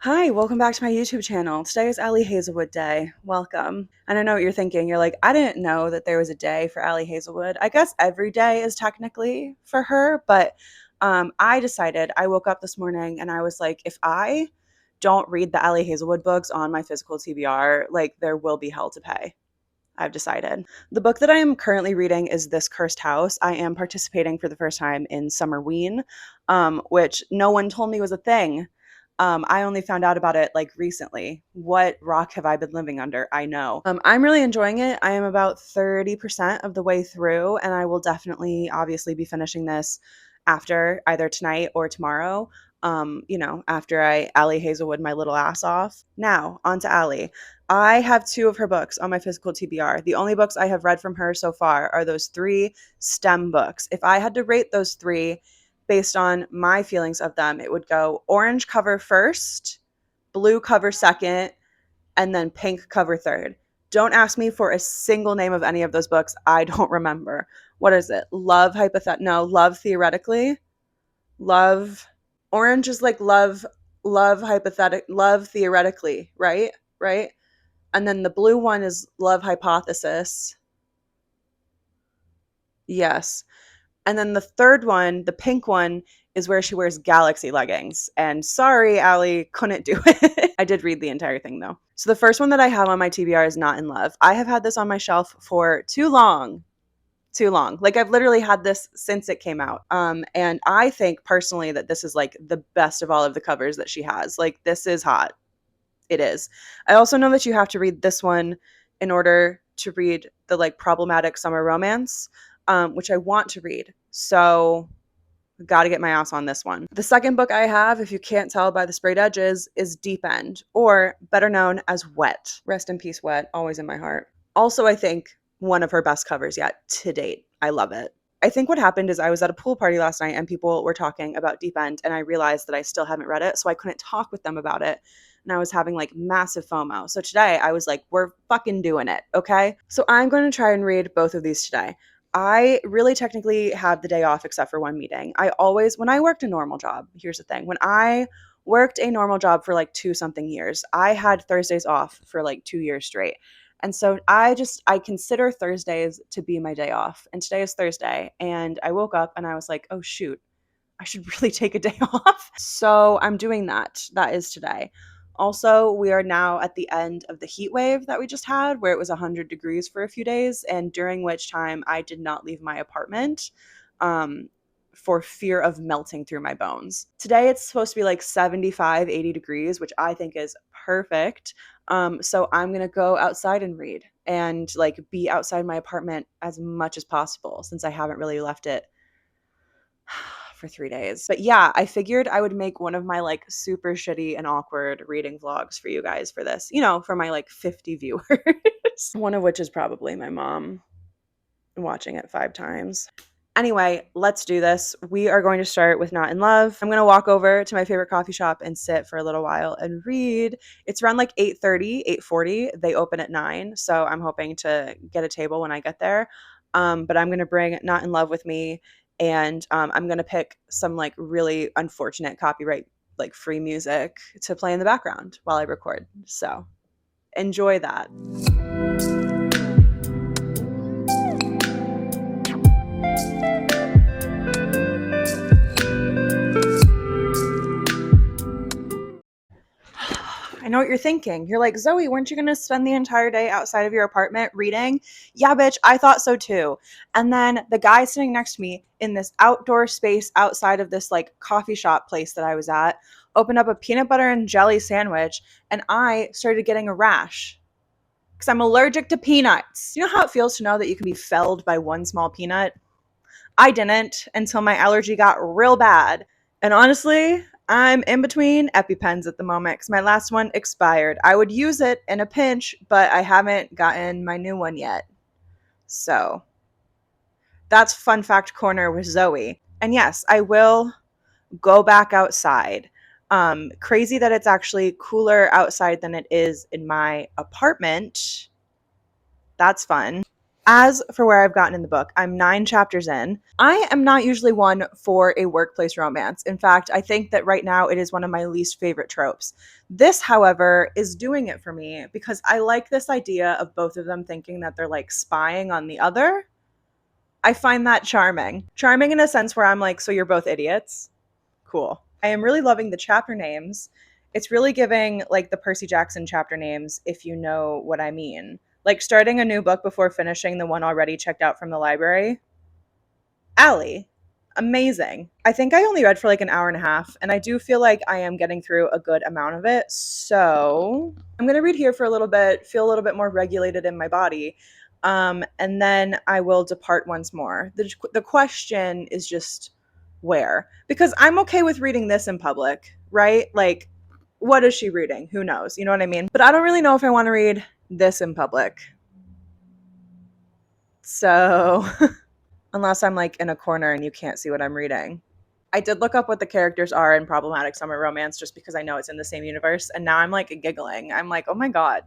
Hi, welcome back to my YouTube channel. Today is Ali Hazelwood Day. Welcome. And I know what you're thinking. You're like, I didn't know that there was a day for Ali Hazelwood. I guess every day is technically for her, but I woke up this morning and I was like, if I don't read the Ali Hazelwood books on my physical TBR, like there will be hell to pay. I've decided. The book that I am currently reading is This Cursed House. I am participating for the first time in Summer Ween, which no one told me was a thing. I only found out about it like recently. What rock have I been living under? I know. I'm really enjoying it. I am about 30% of the way through, and I will definitely, obviously, be finishing this after either tonight or tomorrow. After I Ali Hazelwood my little ass off. Now, on to Ali. I have two of her books on my physical TBR. The only books I have read from her so far are those three STEM books. If I had to rate those three based on my feelings of them, it would go orange cover first, blue cover second, and then pink cover third. Don't ask me for a single name of any of those books. I don't remember. What is it? Love theoretically. Love Orange is like love theoretically, right? Right? And then the blue one is love hypothesis. Yes. And then the third one, the pink one, is where she wears galaxy leggings. And sorry, Allie, couldn't do it. I did read the entire thing though. So the first one that I have on my TBR is Not in Love. I have had this on my shelf for too long. Too long. Like I've literally had this since it came out. And I think personally that this is like the best of all of the covers that she has. Like this is hot. It is. I also know that you have to read this one in order to read the like problematic summer romance, which I want to read. So got to get my ass on this one. The second book I have, if you can't tell by the sprayed edges, is Deep End, or better known as Wet. Rest in peace, Wet. Always in my heart. Also, I think one of her best covers yet to date. I love it. I think what happened is I was at a pool party last night and people were talking about Deep End, and I realized that I still haven't read it, so I couldn't talk with them about it. And I was having like massive FOMO. So today I was like, we're fucking doing it, okay? So I'm going to try and read both of these today. I really technically have the day off except for one meeting. When I worked a normal job, here's the thing. When I worked a normal job for like 2 something years, I had Thursdays off for like 2 years straight. And so I consider Thursdays to be my day off. And today is Thursday. And I woke up and I was like, oh, shoot, I should really take a day off. So I'm doing that. That is today. Also, we are now at the end of the heat wave that we just had, where it was 100 degrees for a few days, and during which time I did not leave my apartment for fear of melting through my bones. Today it's supposed to be like 75, 80 degrees, which I think is perfect. So I'm going to go outside and read and like be outside my apartment as much as possible since I haven't really left it for 3 days. But yeah, I figured I would make one of my like super shitty and awkward reading vlogs for you guys for this, for my like 50 viewers. One of which is probably my mom watching it 5 times. Anyway, let's do this. We are going to start with Not in Love. I'm going to walk over to my favorite coffee shop and sit for a little while and read. It's around like 8:30, 8:40. They open at 9, so I'm hoping to get a table when I get there. But I'm going to bring Not in Love with me, and I'm going to pick some like really unfortunate copyright like free music to play in the background while I record. So enjoy that. I know what you're thinking. You're like, Zoe, weren't you going to spend the entire day outside of your apartment reading? Yeah, bitch, I thought so too. And then the guy sitting next to me in this outdoor space outside of this like coffee shop place that I was at opened up a peanut butter and jelly sandwich, and I started getting a rash because I'm allergic to peanuts. You know how it feels to know that you can be felled by one small peanut? I didn't until my allergy got real bad. And honestly, I'm in between EpiPens at the moment because my last one expired. I would use it in a pinch, but I haven't gotten my new one yet. So that's Fun Fact Corner with Zoe. And yes, I will go back outside. Crazy that it's actually cooler outside than it is in my apartment. That's fun. As for where I've gotten in the book, I'm 9 chapters in. I am not usually one for a workplace romance. In fact, I think that right now it is one of my least favorite tropes. This, however, is doing it for me because I like this idea of both of them thinking that they're like spying on the other. I find that charming. Charming in a sense where I'm like, so you're both idiots? Cool. I am really loving the chapter names. It's really giving like the Percy Jackson chapter names, if you know what I mean. Like starting a new book before finishing the one already checked out from the library. Ali. Amazing. I think I only read for like an hour and a half, and I do feel like I am getting through a good amount of it. So I'm going to read here for a little bit, feel a little bit more regulated in my body, and then I will depart once more. The question is just where? Because I'm okay with reading this in public, right? Like, what is she reading? Who knows? You know what I mean? But I don't really know if I want to read this in public. So unless I'm like in a corner and you can't see what I'm reading. I did look up what the characters are in Problematic Summer Romance just because I know it's in the same universe. And now I'm like giggling. I'm like, oh my God,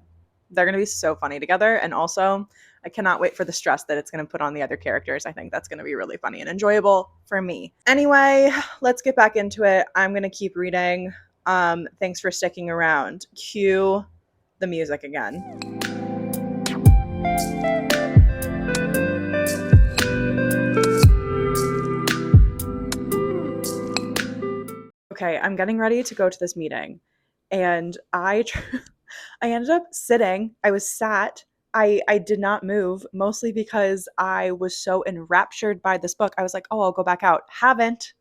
they're going to be so funny together. And also, I cannot wait for the stress that it's going to put on the other characters. I think that's going to be really funny and enjoyable for me. Anyway, let's get back into it. I'm going to keep reading. Thanks for sticking around. Cue the music again. Okay, I'm getting ready to go to this meeting. And I ended up sitting. I was sat. I did not move, mostly because I was so enraptured by this book. I was like, oh, I'll go back out. Haven't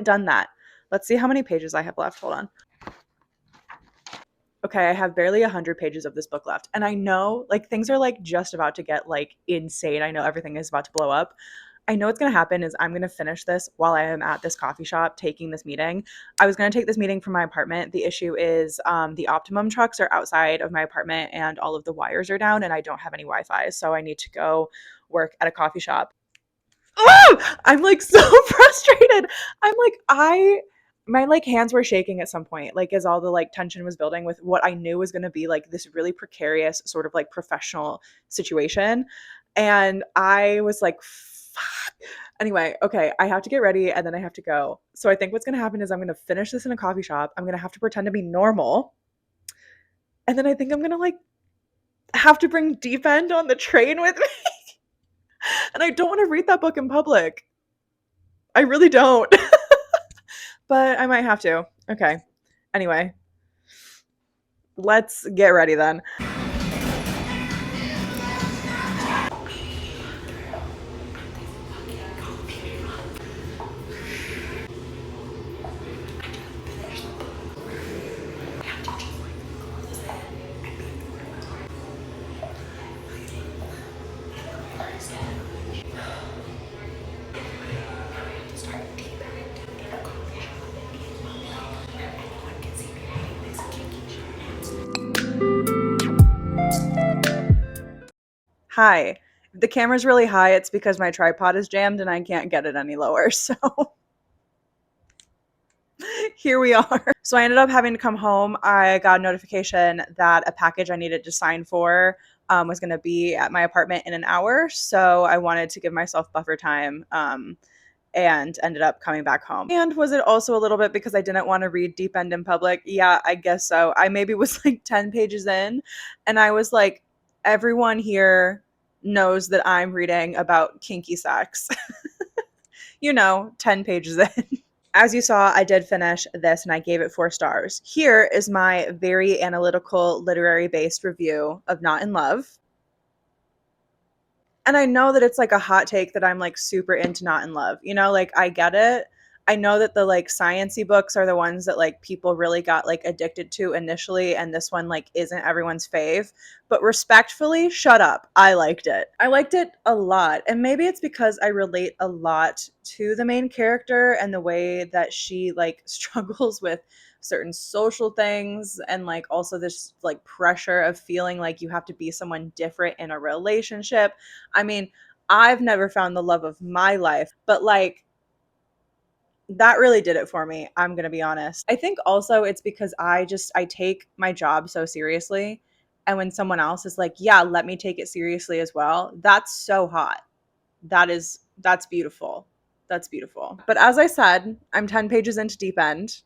done that. Let's see how many pages I have left. Hold on. Okay, I have barely 100 pages of this book left. And I know like things are like just about to get like insane. I know everything is about to blow up. I know what's going to happen is I'm going to finish this while I am at this coffee shop taking this meeting. I was going to take this meeting from my apartment. The issue is the Optimum trucks are outside of my apartment and all of the wires are down and I don't have any Wi-Fi. So I need to go work at a coffee shop. Oh, I'm like so frustrated. I'm like, my like hands were shaking at some point, like as all the like tension was building with what I knew was going to be like this really precarious sort of like professional situation. And I was like, fuck. Anyway, okay, I have to get ready and then I have to go. So I think what's going to happen is I'm going to finish this in a coffee shop. I'm going to have to pretend to be normal. And then I think I'm going to like have to bring Deep End on the train with me. And I don't want to read that book in public. I really don't. But I might have to. Okay. Anyway, let's get ready then. Hi. If the camera's really high, it's because my tripod is jammed and I can't get it any lower. So here we are. So I ended up having to come home. I got a notification that a package I needed to sign for was going to be at my apartment in an hour. So I wanted to give myself buffer time and ended up coming back home. And was it also a little bit because I didn't want to read Deep End in public? Yeah, I guess so. I maybe was like 10 pages in and I was like, everyone here knows that I'm reading about kinky sex. 10 pages in. As you saw, I did finish this and I gave it 4 stars. Here is my very analytical, literary based review of Not in Love. And I know that it's like a hot take that I'm like super into Not in Love. Like I get it. I know that the like science-y books are the ones that like people really got like addicted to initially, and this one like isn't everyone's fave. But respectfully, shut up. I liked it. I liked it a lot. And maybe it's because I relate a lot to the main character and the way that she like struggles with certain social things and like also this like pressure of feeling like you have to be someone different in a relationship. I mean, I've never found the love of my life, but like that really did it for me. I'm going to be honest. I think also it's because I take my job so seriously And when someone else is like, yeah, let me take it seriously as well, that's so hot. That's beautiful. That's beautiful. But as I said, I'm 10 pages into Deep End.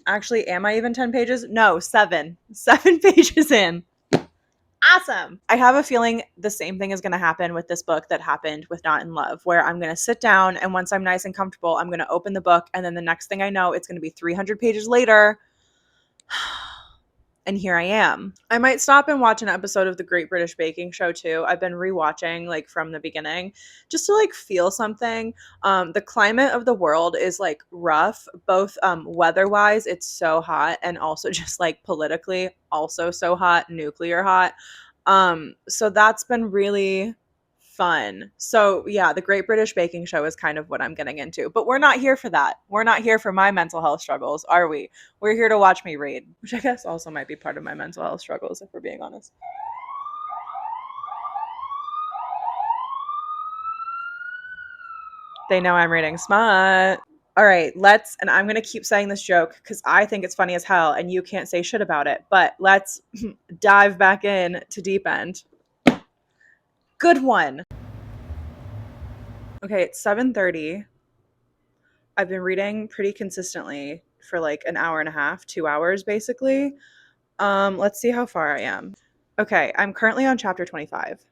Actually, am I even 10 pages? No, 7. 7 pages in. Awesome. I have a feeling the same thing is going to happen with this book that happened with Not in Love, where I'm going to sit down and once I'm nice and comfortable, I'm going to open the book. And then the next thing I know, it's going to be 300 pages later. And here I am. I might stop and watch an episode of The Great British Baking Show too. I've been rewatching like from the beginning just to like feel something. The climate of the world is like rough, both weather-wise, it's so hot, and also just like politically also so hot, nuclear hot. So that's been really fun. So yeah, The Great British Baking Show is kind of what I'm getting into. But we're not here for that. We're not here for my mental health struggles, are we? We're here to watch me read, which I guess also might be part of my mental health struggles, if we're being honest. They know I'm reading smut. All right, and I'm going to keep saying this joke because I think it's funny as hell and you can't say shit about it, but let's dive back in to Deep End. Good one. Okay, it's 7:30. I've been reading pretty consistently for like an hour and a half, 2 hours basically. Let's see how far I am. Okay, I'm currently on chapter 25.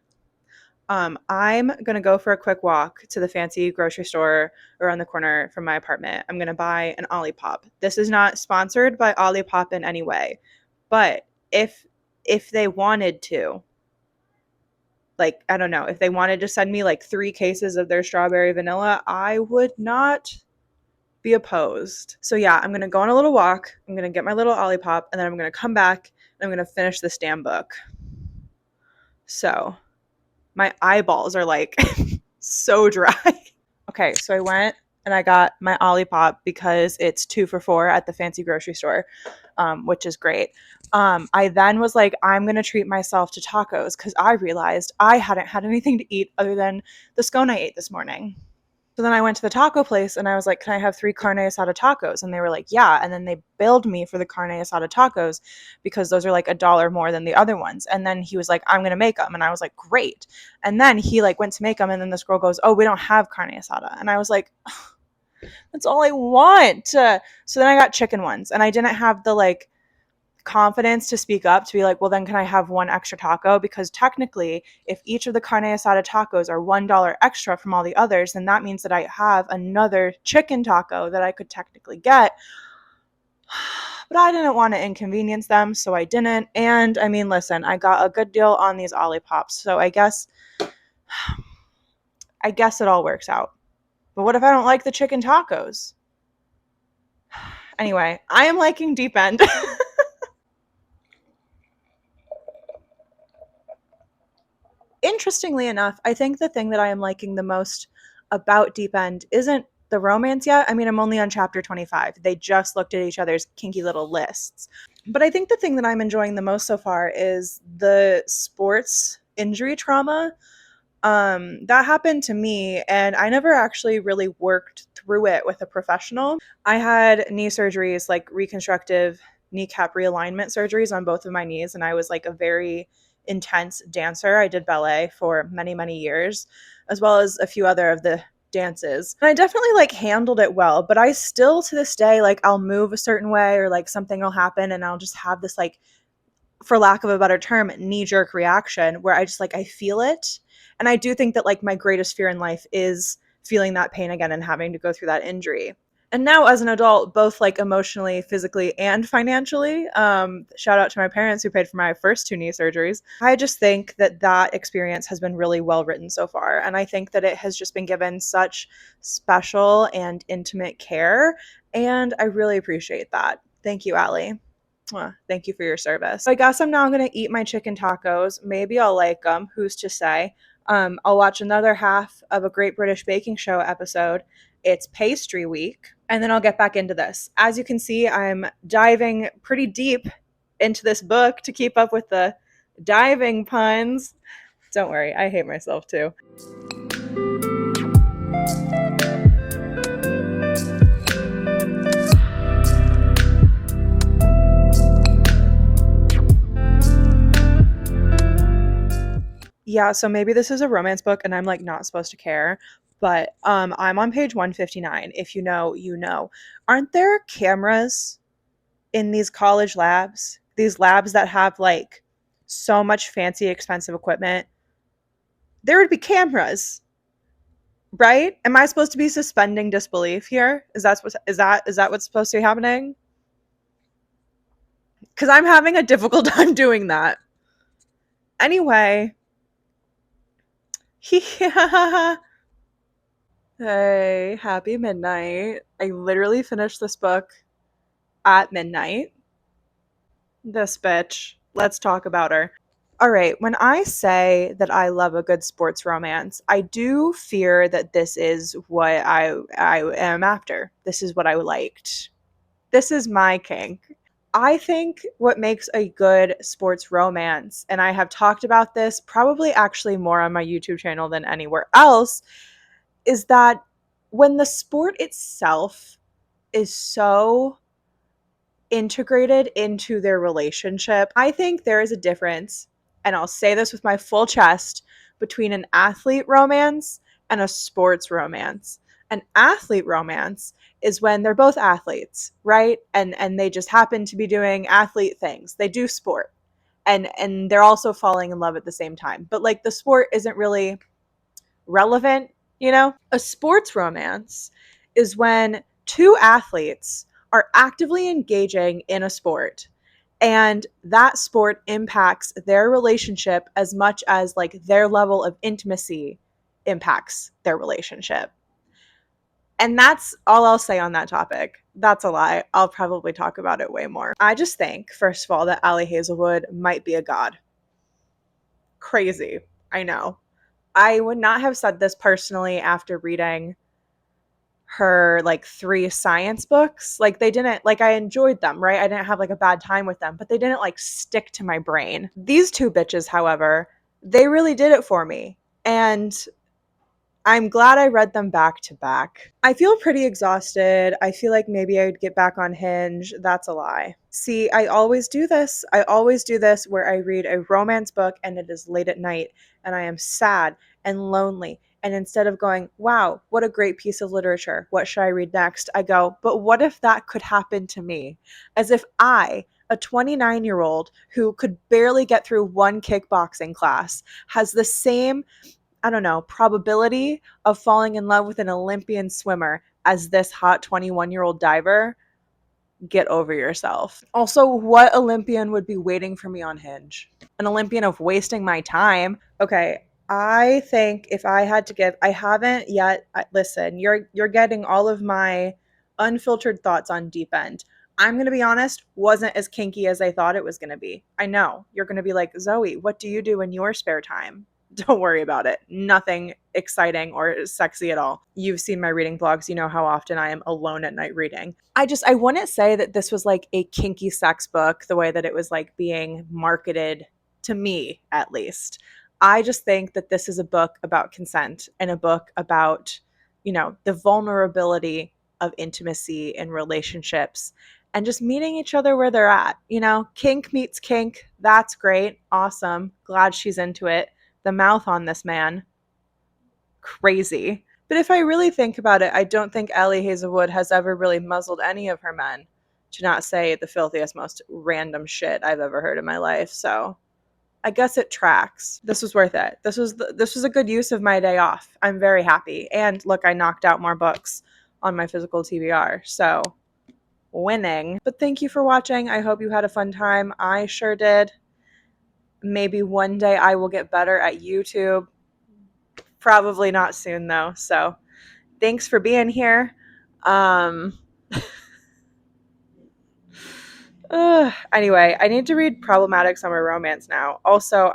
I'm gonna go for a quick walk to the fancy grocery store around the corner from my apartment. I'm gonna buy an Olipop. This is not sponsored by Olipop in any way, but if they wanted to, like, I don't know, if they wanted to send me like 3 cases of their strawberry vanilla, I would not be opposed. So yeah, I'm gonna go on a little walk. I'm gonna get my little Olipop, and then I'm gonna come back and I'm gonna finish this damn book. So my eyeballs are like so dry. Okay, so I went and I got my Olipop because it's 2 for $4 at the fancy grocery store, which is great. I then was like, I'm going to treat myself to tacos because I realized I hadn't had anything to eat other than the scone I ate this morning. So then I went to the taco place and I was like, can I have 3 carne asada tacos? And they were like, yeah. And then they billed me for the carne asada tacos because those are like $1 more than the other ones. And then he was like, I'm going to make them. And I was like, great. And then he like went to make them. And then this girl goes, oh, we don't have carne asada. And I was like, that's all I want. So then I got chicken ones and I didn't have the like confidence to speak up to be like, well, then can I have 1 extra taco? Because technically, if each of the carne asada tacos are $1 extra from all the others, then that means that I have another chicken taco that I could technically get. But I didn't want to inconvenience them, so I didn't. And I mean, listen, I got a good deal on these Olipops, so I guess it all works out. But what if I don't like the chicken tacos? Anyway, I am liking Deep End. Interestingly enough, I think the thing that I am liking the most about Deep End isn't the romance yet. I mean, I'm only on chapter 25. They just looked at each other's kinky little lists. But I think the thing that I'm enjoying the most so far is the sports injury trauma. That happened to me, and I never actually really worked through it with a professional. I had knee surgeries, like reconstructive kneecap realignment surgeries on both of my knees, and I was like a very intense dancer. I did ballet for many, many years, as well as a few other of the dances. And I definitely like handled it well, but I still to this day, like I'll move a certain way or like something will happen and I'll just have this like, for lack of a better term, knee-jerk reaction where I just like, I feel it. And I do think that like my greatest fear in life is feeling that pain again and having to go through that injury. And now as an adult, both like emotionally, physically, and financially, shout out to my parents who paid for my first 2 knee surgeries. I just think that that experience has been really well written so far. And I think that it has just been given such special and intimate care. And I really appreciate that. Thank you, Ali. Thank you for your service. So I guess I'm now going to eat my chicken tacos. Maybe I'll like them. Who's to say? I'll watch another half of a Great British Baking Show episode. It's pastry week. And then I'll get back into this. As you can see, I'm diving pretty deep into this book to keep up with the diving puns. Don't worry, I hate myself too. Yeah, so maybe this is a romance book and I'm like not supposed to care, but I'm on page 159. If you know, you know. Aren't there cameras in these college labs? These labs that have like so much fancy expensive equipment. There would be cameras, right? Am I supposed to be suspending disbelief here? Is that what's supposed to be happening? Cuz I'm having a difficult time doing that. Anyway, yeah. Hey, happy midnight. I literally finished this book at midnight. This bitch. Let's talk about her. All right, when I say that I love a good sports romance, I do fear that this is what I am after. This is what I liked. This is my kink. I think what makes a good sports romance, and I have talked about this probably actually more on my YouTube channel than anywhere else, is that when the sport itself is so integrated into their relationship. I think there is a difference, and I'll say this with my full chest, between an athlete romance and a sports romance. An athlete romance is when they're both athletes, right? And they just happen to be doing athlete things. They do sport. And they're also falling in love at the same time. But like the sport isn't really relevant, you know? A sports romance is when two athletes are actively engaging in a sport and that sport impacts their relationship as much as like their level of intimacy impacts their relationship. And that's all I'll say on that topic. That's a lie. I'll probably talk about it way more. I just think, first of all, that Ali Hazelwood might be a god. Crazy. I know. I would not have said this personally after reading her like three science books. Like they didn't like I enjoyed them, right? I didn't have like a bad time with them, but they didn't like stick to my brain. These two bitches, however, they really did it for me. And I'm glad I read them back to back. I feel pretty exhausted. I feel like maybe I would get back on Hinge. That's a lie. See, I always do this. I always do this where I read a romance book and it is late at night and I am sad and lonely. And instead of going, wow, what a great piece of literature, what should I read next? I go, but what if that could happen to me? As if I, a 29-year-old who could barely get through one kickboxing class, has the same I don't know, probability of falling in love with an Olympian swimmer as this hot 21-year-old diver, get over yourself. Also, what Olympian would be waiting for me on Hinge? An Olympian of wasting my time? Okay, I think if I had to give, I haven't yet. Listen, you're getting all of my unfiltered thoughts on Deep End. I'm going to be honest, wasn't as kinky as I thought it was going to be. I know. You're going to be like, "Zoe, what do you do in your spare time?" Don't worry about it. Nothing exciting or sexy at all. You've seen my reading vlogs. You know how often I am alone at night reading. I wouldn't say that this was like a kinky sex book the way that it was like being marketed to me, at least. I just think that this is a book about consent and a book about, the vulnerability of intimacy in relationships and just meeting each other where they're at. Kink meets kink. That's great. Awesome. Glad she's into it. The mouth on this man, crazy. But if I really think about it, I don't think Ali Hazelwood has ever really muzzled any of her men, to not say the filthiest, most random shit I've ever heard in my life. So I guess it tracks. This was worth it. This was a good use of my day off. I'm very happy. And look, I knocked out more books on my physical TBR. So winning. But thank you for watching. I hope you had a fun time. I sure did. Maybe one day I will get better at YouTube. Probably not soon though. So thanks for being here. Anyway, I need to read Problematic Summer Romance now. Also,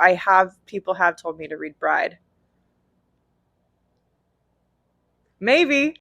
people have told me to read Bride. Maybe.